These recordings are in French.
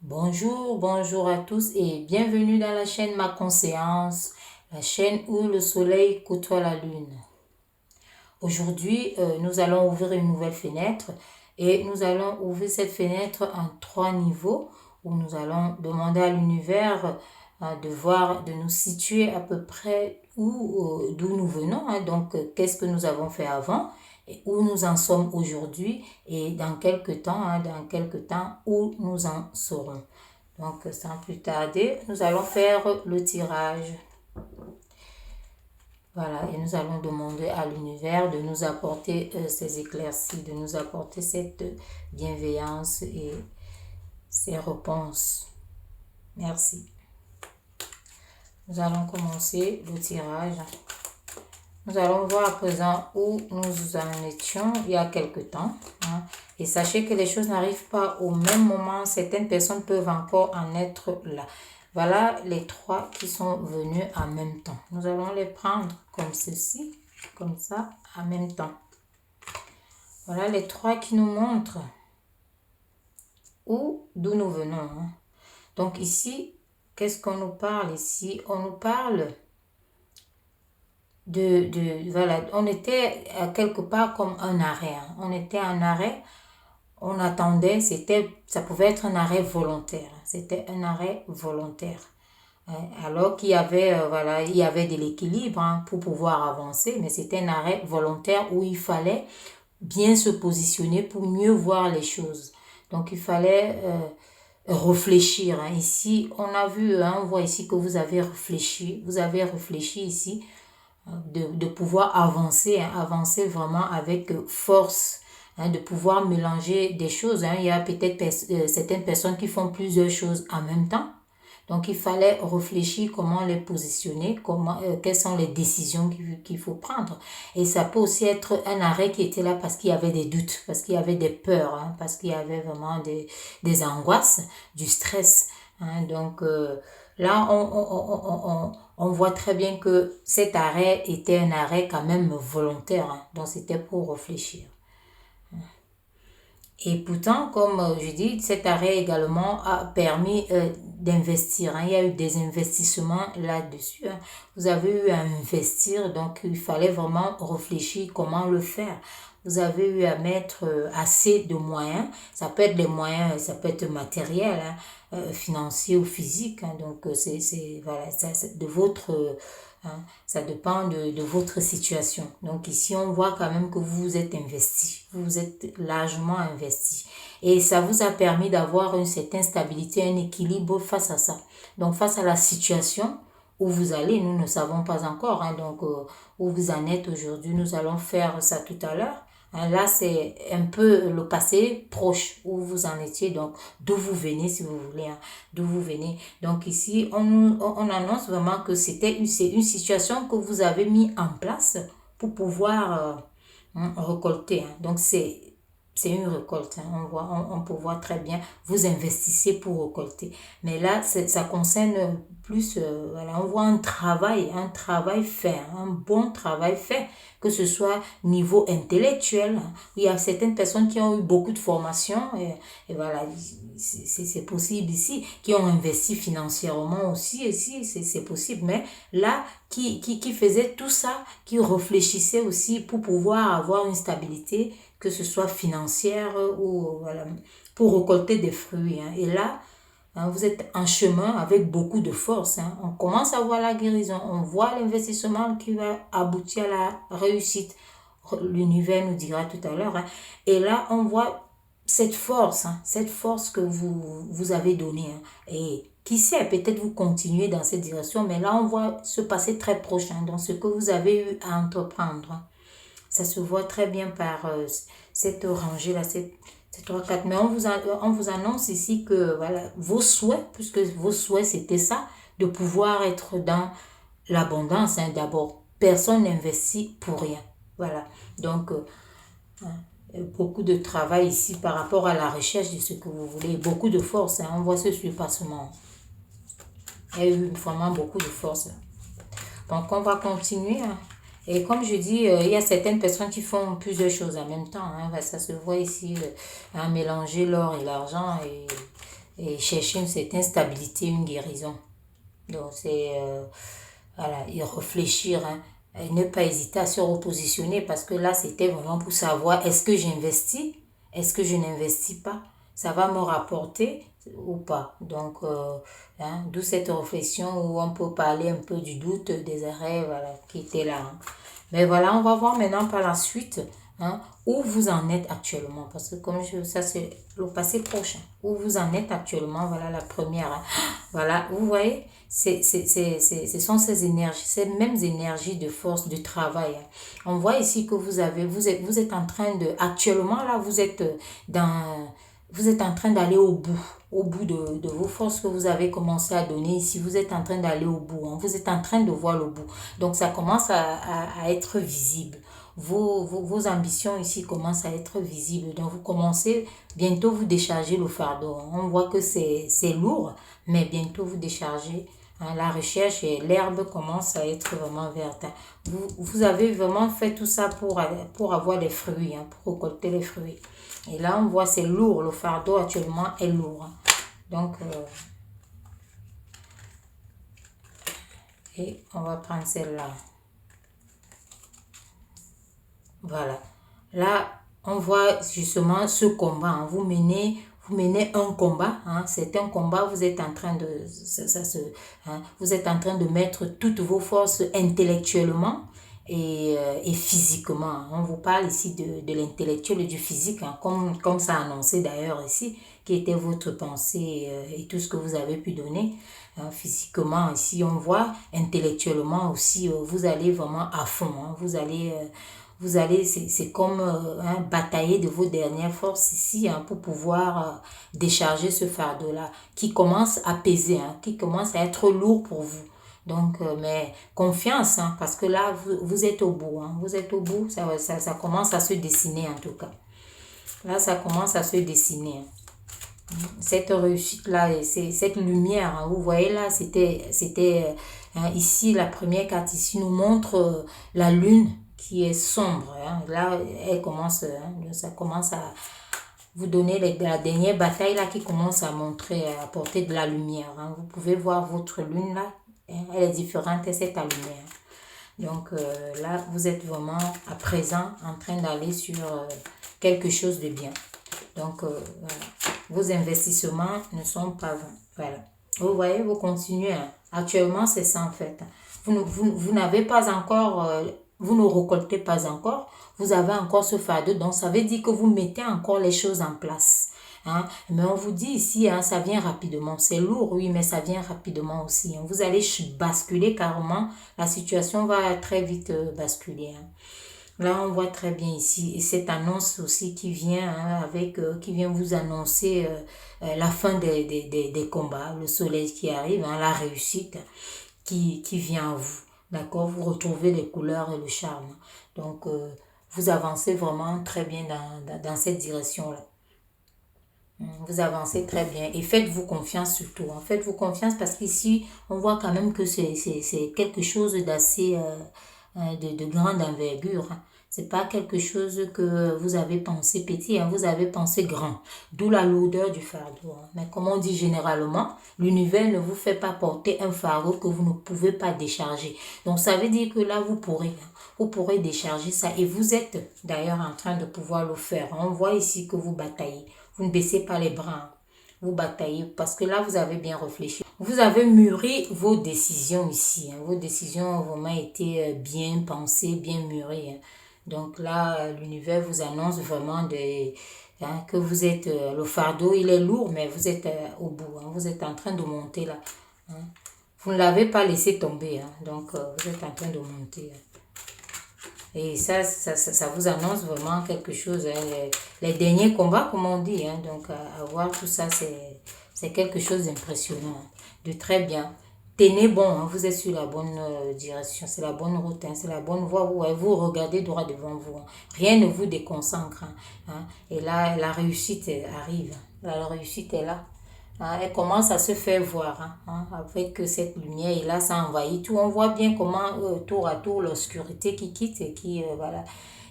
Bonjour à tous et bienvenue dans la chaîne Ma Conscience, la chaîne où le soleil côtoie la lune. Aujourd'hui, nous allons ouvrir une nouvelle fenêtre et nous allons ouvrir cette fenêtre en 3 niveaux où nous allons demander à l'univers de nous situer à peu près d'où nous venons, donc qu'est-ce que nous avons fait avant et où nous en sommes aujourd'hui et dans quelques temps où nous en serons. Donc sans plus tarder, nous allons faire le tirage. Voilà, et nous allons demander à l'univers de nous apporter ces éclaircies, de nous apporter cette bienveillance et ces réponses. Merci. Nous allons commencer le tirage. Nous allons voir à présent où nous en étions il y a quelque temps. Et sachez que les choses n'arrivent pas au même moment. Certaines personnes peuvent encore en être là. Voilà les 3 qui sont venus en même temps. Nous allons les prendre comme ceci, comme ça, en même temps. Voilà les 3 qui nous montrent d'où nous venons. Donc ici, qu'est-ce qu'on nous parle ici? On nous parle voilà, on était quelque part comme un arrêt. On était en arrêt, on attendait, ça pouvait être un arrêt volontaire. C'était un arrêt volontaire. Alors qu'il y avait, il y avait de l'équilibre pour pouvoir avancer, mais c'était un arrêt volontaire où il fallait bien se positionner pour mieux voir les choses. Donc il fallait réfléchir. Ici, on a vu, on voit ici que vous avez réfléchi ici de pouvoir avancer vraiment avec force, de pouvoir mélanger des choses. Il y a peut-être certaines personnes qui font plusieurs choses en même temps. Donc, il fallait réfléchir comment les positionner, quelles sont les décisions qu'il faut prendre. Et ça peut aussi être un arrêt qui était là parce qu'il y avait des doutes, parce qu'il y avait des peurs, parce qu'il y avait vraiment des angoisses, du stress. Donc, là, on voit très bien que cet arrêt était un arrêt quand même volontaire. Donc, c'était pour réfléchir. Et pourtant, comme je dis, cet arrêt également a permis d'investir. Il y a eu des investissements là-dessus. Vous avez eu à investir, donc il fallait vraiment réfléchir comment le faire. Vous avez eu à mettre assez de moyens. Ça peut être des moyens, ça peut être matériel, financier ou physique. Donc, voilà, c'est de votre... ça dépend de votre situation. Donc ici, on voit quand même que vous vous êtes investi. Vous vous êtes largement investi. Et ça vous a permis d'avoir une certaine stabilité, un équilibre face à ça. Donc face à la situation où vous allez, nous ne savons pas encore. Donc où vous en êtes aujourd'hui, nous allons faire ça tout à l'heure. Là, c'est un peu le passé proche où vous en étiez, donc d'où vous venez si vous voulez, d'où vous venez. Donc ici, on annonce vraiment que c'est une situation que vous avez mis en place pour pouvoir récolter. Donc c'est une récolte. On peut voir très bien, vous investissez pour récolter. Mais là, ça concerne plus, on voit un travail fait, un bon travail fait, que ce soit niveau intellectuel. Il y a certaines personnes qui ont eu beaucoup de formation et voilà, c'est possible ici, qui ont investi financièrement aussi, c'est possible. Mais là, qui faisait tout ça, qui réfléchissait aussi pour pouvoir avoir une stabilité, que ce soit financière ou voilà, pour récolter des fruits. Et là, vous êtes en chemin avec beaucoup de force. On commence à voir la guérison, on voit l'investissement qui va aboutir à la réussite. L'univers nous dira tout à l'heure. Et là, on voit cette force que vous avez donnée. Et qui sait, peut-être vous continuez dans cette direction, mais là, on voit se passer très proche dans ce que vous avez eu à entreprendre. Ça se voit très bien par cette rangée-là, ces 3-4. Mais on vous annonce ici que voilà, vos souhaits, puisque vos souhaits c'était ça, de pouvoir être dans l'abondance. D'abord, personne n'investit pour rien. Voilà. Donc, beaucoup de travail ici par rapport à la recherche de ce que vous voulez. Beaucoup de force. On voit ce surpassement. Il y a eu vraiment beaucoup de force. Donc, on va continuer. Et comme je dis, il y a certaines personnes qui font plusieurs choses en même temps. Ça se voit ici, mélanger l'or et l'argent. et chercher une certaine stabilité, une guérison. Donc, c'est voilà, y réfléchir, hein, et ne pas hésiter à se repositionner parce que là, c'était vraiment pour savoir est-ce que j'investis, est-ce que je n'investis pas, ça va me rapporter ou pas. Donc, hein, d'où cette réflexion où on peut parler un peu du doute, des arrêts, voilà, qui étaient là. Hein. Mais voilà, on va voir maintenant par la suite, hein, où vous en êtes actuellement. Parce que ça c'est le passé prochain. Où vous en êtes actuellement, voilà la première. Hein. Voilà, vous voyez, ce sont ces énergies, ces mêmes énergies de force, de travail. Hein. On voit ici que vous êtes en train de, actuellement là, vous êtes en train d'aller au bout de vos forces que vous avez commencé à donner ici. Vous êtes en train d'aller au bout. Hein. Vous êtes en train de voir le bout. Donc, ça commence à être visible. Vos ambitions ici commencent à être visibles. Donc, vous commencez bientôt vous décharger le fardeau. Hein. On voit que c'est lourd, mais bientôt vous déchargez. Hein. La recherche et l'herbe commence à être vraiment verte. Hein. Vous avez vraiment fait tout ça pour avoir des fruits, hein, pour récolter les fruits. Et là, on voit c'est lourd. Le fardeau actuellement est lourd. Hein. Donc, et on va prendre celle-là. Voilà. Là, on voit justement ce combat. Hein. Vous menez un combat. Hein. C'est un combat. Vous êtes en train de, hein. Vous êtes en train de mettre toutes vos forces intellectuellement et physiquement. On vous parle ici de l'intellectuel et du physique, hein, comme ça annoncé d'ailleurs ici, qui était votre pensée et tout ce que vous avez pu donner. Hein, physiquement, ici, on voit intellectuellement aussi, vous allez vraiment à fond. Hein, vous allez, c'est comme hein, batailler de vos dernières forces ici hein, pour pouvoir décharger ce fardeau-là qui commence à peser, hein, qui commence à être lourd pour vous. Donc, mais confiance, hein, parce que là, vous êtes au bout. Hein, vous êtes au bout, ça commence à se dessiner en tout cas. Là, ça commence à se dessiner. Cette réussite-là, cette lumière, hein, vous voyez là, c'était ici, la première carte ici nous montre la lune qui est sombre. Hein. Là, elle commence, hein, ça commence à vous donner la dernière bataille là qui commence à montrer, à apporter de la lumière. Hein. Vous pouvez voir votre lune là, hein, elle est différente et c'est ta lumière. Donc là, vous êtes vraiment à présent en train d'aller sur quelque chose de bien. Donc, voilà. Vos investissements ne sont pas vains. Voilà. Vous voyez, vous continuez. Hein. Actuellement, c'est ça en fait. Vous n'avez pas encore, vous ne récoltez pas encore. Vous avez encore ce fardeau. Donc, ça veut dire que vous mettez encore les choses en place. Hein. Mais on vous dit ici, hein, ça vient rapidement. C'est lourd, oui, mais ça vient rapidement aussi. Hein. Vous allez basculer carrément. La situation va très vite basculer. Hein. Là, on voit très bien ici, et cette annonce aussi qui vient hein, qui vient vous annoncer la fin des combats, le soleil qui arrive, hein, la réussite qui vient à vous. D'accord? Vous retrouvez les couleurs et le charme. Donc, vous avancez vraiment très bien dans cette direction-là. Vous avancez très bien et faites-vous confiance surtout. Hein. Faites-vous confiance parce qu'ici, on voit quand même que c'est quelque chose d'assez, de grande envergure. Hein. C'est pas quelque chose que vous avez pensé petit, hein. Vous avez pensé grand. D'où la lourdeur du fardeau. Hein. Mais comme on dit généralement, l'univers ne vous fait pas porter un fardeau que vous ne pouvez pas décharger. Donc ça veut dire que là, vous pourrez décharger ça et vous êtes d'ailleurs en train de pouvoir le faire. On voit ici que vous bataillez. Vous ne baissez pas les bras. Vous bataillez parce que là, vous avez bien réfléchi. Vous avez mûri vos décisions ici. Hein. Vos décisions ont vraiment été bien pensées, bien mûries. Hein. Donc là, l'univers vous annonce vraiment hein, que vous êtes... le fardeau, il est lourd, mais vous êtes au bout. Hein. Vous êtes en train de monter là. Hein. Vous ne l'avez pas laissé tomber. Hein. Donc, vous êtes en train de monter. Hein. Et ça vous annonce vraiment quelque chose. Hein, les derniers combats, comme on dit. Hein, donc, à voir tout ça, c'est quelque chose d'impressionnant. Hein, de très bien. Tenez bon, hein, vous êtes sur la bonne direction. C'est la bonne route, hein, c'est la bonne voie. Vous regardez droit devant vous. Hein, rien ne vous déconcentre. Hein, hein, et là, la réussite arrive. La réussite est là. Hein, elle commence à se faire voir hein, hein, avec cette lumière et là ça envahit tout. On voit bien comment tour à tour l'obscurité qui quitte et qui, voilà,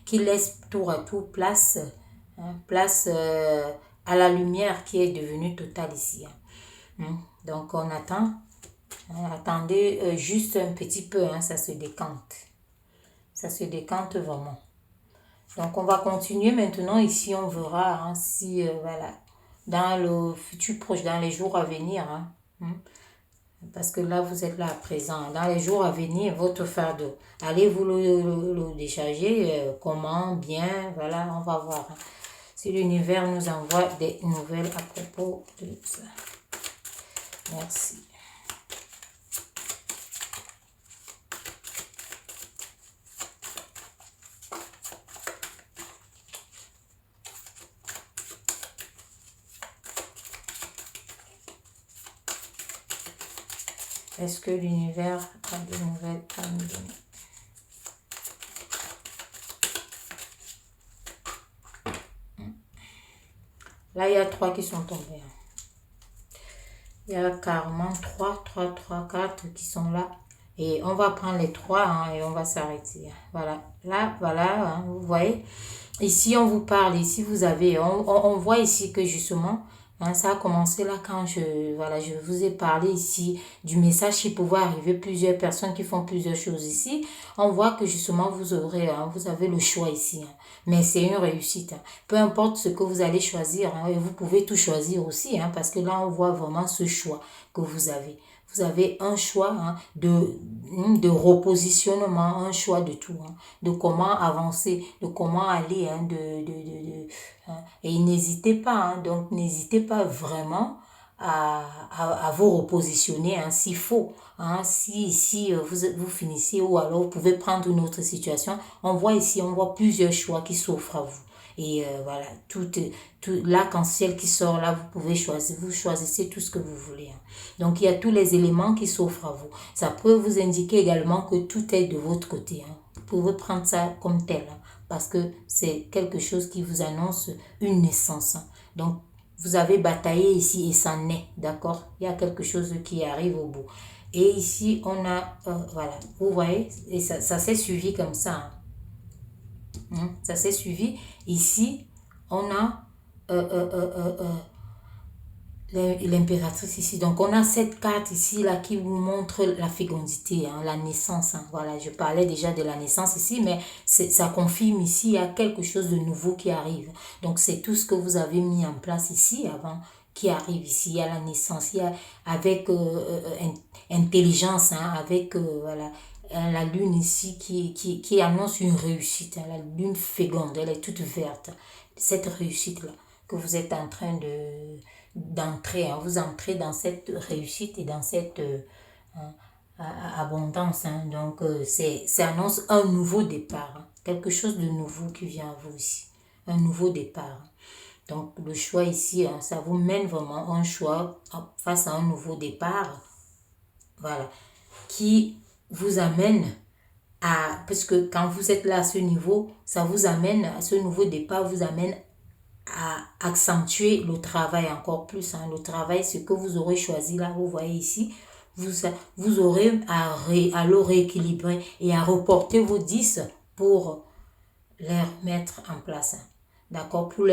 qui laisse tour à tour place, hein, place à la lumière qui est devenue totale ici. Donc, on attend. Attendez juste un petit peu, ça se décante. Ça se décante vraiment. Donc, on va continuer maintenant. Ici, on verra si, voilà, dans le futur proche, dans les jours à venir, parce que là, vous êtes là à présent. Dans les jours à venir, votre fardeau, allez vous le décharger. Comment, bien, voilà, on va voir. Si l'univers nous envoie des nouvelles à propos de ça. Merci. Est-ce que l'univers a de nouvelles à nous donner? Là, il y a 3 qui sont tombés. Il y a carrément 3, 4 qui sont là. Et on va prendre les 3 et on va s'arrêter. Voilà. Là, voilà, vous voyez. Ici, on vous parle. Ici, vous avez... On voit ici que justement... ça a commencé là quand je vous ai parlé ici du message qui pouvait arriver plusieurs personnes qui font plusieurs choses ici. On voit que justement vous avez le choix ici. Mais c'est une réussite. Peu importe ce que vous allez choisir, et vous pouvez tout choisir aussi, parce que là on voit vraiment ce choix que vous avez. Vous avez un choix de repositionnement, un choix de tout, de comment avancer, de comment aller, et n'hésitez pas, donc n'hésitez pas vraiment à vous repositionner s'il faut. Si vous finissez ou alors vous pouvez prendre une autre situation. On voit ici, on voit plusieurs choix qui s'offrent à vous. Et voilà, tout l'arc-en-ciel qui sort là, vous pouvez choisir, vous choisissez tout ce que vous voulez. Donc il y a tous les éléments qui s'offrent à vous. Ça peut vous indiquer également que tout est de votre côté. Vous pouvez prendre ça comme tel, parce que c'est quelque chose qui vous annonce une naissance. Donc vous avez bataillé ici et ça naît, d'accord? Il y a quelque chose qui arrive au bout. Et ici, on a, voilà, vous voyez, et ça s'est suivi comme ça. Ça s'est suivi. Ici, on a l'impératrice ici. Donc, on a cette carte ici, là, qui vous montre la fécondité, la naissance. Voilà, je parlais déjà de la naissance ici, mais ça confirme ici, il y a quelque chose de nouveau qui arrive. Donc, c'est tout ce que vous avez mis en place ici avant qui arrive ici. Il y a la naissance, il y a avec intelligence, avec, voilà, la lune ici qui annonce une réussite. La lune féconde, elle est toute verte. Cette réussite-là que vous êtes en train d'entrer, vous entrez dans cette réussite et dans cette abondance. Donc, ça annonce un nouveau départ. Quelque chose de nouveau qui vient à vous ici. Un nouveau départ. Donc, le choix ici, ça vous mène vraiment un choix face à un nouveau départ. Voilà. Qui vous amène parce que quand vous êtes là à ce niveau, ça vous amène, à ce nouveau départ vous amène à accentuer le travail encore plus. Le travail, ce que vous aurez choisi là, vous voyez ici, vous aurez à le rééquilibrer et à reporter vos 10 pour les mettre en place. D'accord, pour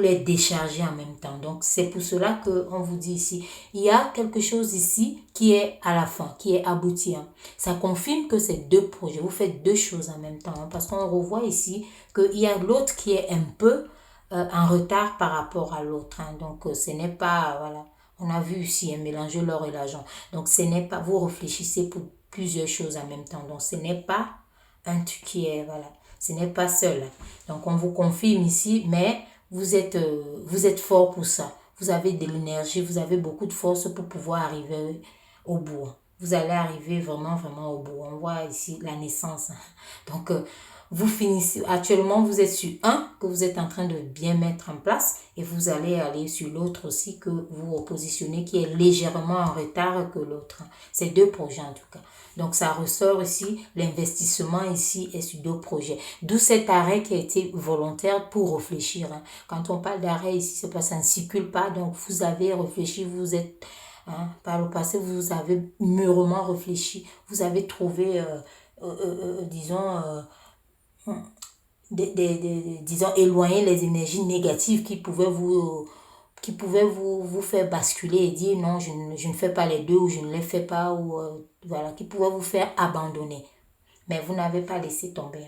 les décharger en même temps. Donc, c'est pour cela qu'on vous dit ici, il y a quelque chose ici qui est à la fin, qui est abouti. Ça confirme que c'est 2 projets. Vous faites 2 choses en même temps. Parce qu'on revoit ici qu'il y a l'autre qui est un peu en retard par rapport à l'autre. Donc, ce n'est pas, voilà, on a vu ici mélanger l'or et l'argent. Donc, ce n'est pas, vous réfléchissez pour plusieurs choses en même temps. Donc, ce n'est pas un truc qui est, voilà. Ce n'est pas seul. Donc, on vous confirme ici, mais vous êtes fort pour ça. Vous avez de l'énergie, vous avez beaucoup de force pour pouvoir arriver au bout. Vous allez arriver vraiment, vraiment au bout. On voit ici la naissance. Donc, vous finissez, actuellement, vous êtes sur un que vous êtes en train de bien mettre en place et vous allez aller sur l'autre aussi que vous repositionnez qui est légèrement en retard que l'autre. C'est 2 projets en tout cas. Donc, ça ressort ici, l'investissement ici est sur 2 projets. D'où cet arrêt qui a été volontaire pour réfléchir. Quand on parle d'arrêt ici, c'est parce que ça ne circule pas. Donc, vous avez réfléchi, vous êtes, par le passé, vous avez mûrement réfléchi. Vous avez trouvé, disons, disons, éloigner les énergies négatives qui pouvaient vous qui pouvaient vous faire basculer et dire non, je ne fais pas les deux ou je ne les fais pas, ou voilà, qui pouvaient vous faire abandonner. Mais vous n'avez pas laissé tomber.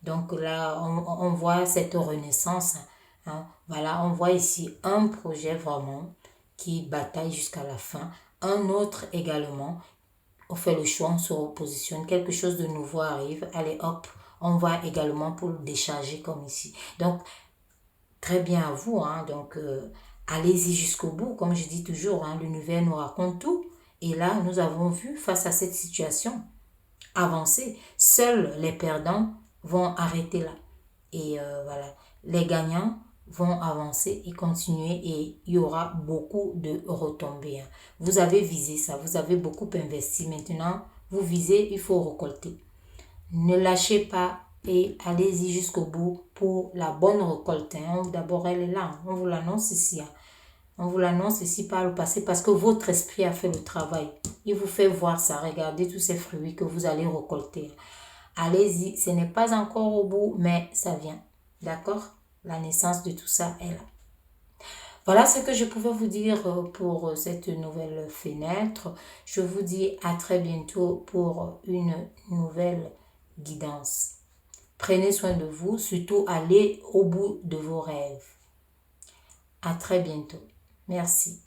Donc là, on voit cette renaissance. Hein. Voilà, on voit ici un projet vraiment qui bataille jusqu'à la fin. Un autre également, on fait le choix, on se repositionne, quelque chose de nouveau arrive, allez hop, on va également pour le décharger comme ici. Donc, très bien à vous, hein. Donc, allez-y jusqu'au bout, comme je dis toujours, hein, l'univers nous raconte tout. Et là, nous avons vu, face à cette situation, avancer. Seuls les perdants vont arrêter là. Et voilà, les gagnants vont avancer et continuer et il y aura beaucoup de retombées. Hein. Vous avez visé ça, vous avez beaucoup investi. Maintenant, vous visez, il faut récolter. Ne lâchez pas et allez-y jusqu'au bout pour la bonne récolte. Hein. D'abord, elle est là. On vous l'annonce ici. Hein. On vous l'annonce ici par le passé parce que votre esprit a fait le travail. Il vous fait voir ça. Regardez tous ces fruits que vous allez récolter. Allez-y, ce n'est pas encore au bout, mais ça vient. D'accord? La naissance de tout ça est là. Voilà ce que je pouvais vous dire pour cette nouvelle fenêtre. Je vous dis à très bientôt pour une nouvelle guidance. Prenez soin de vous, surtout allez au bout de vos rêves. À très bientôt. Merci.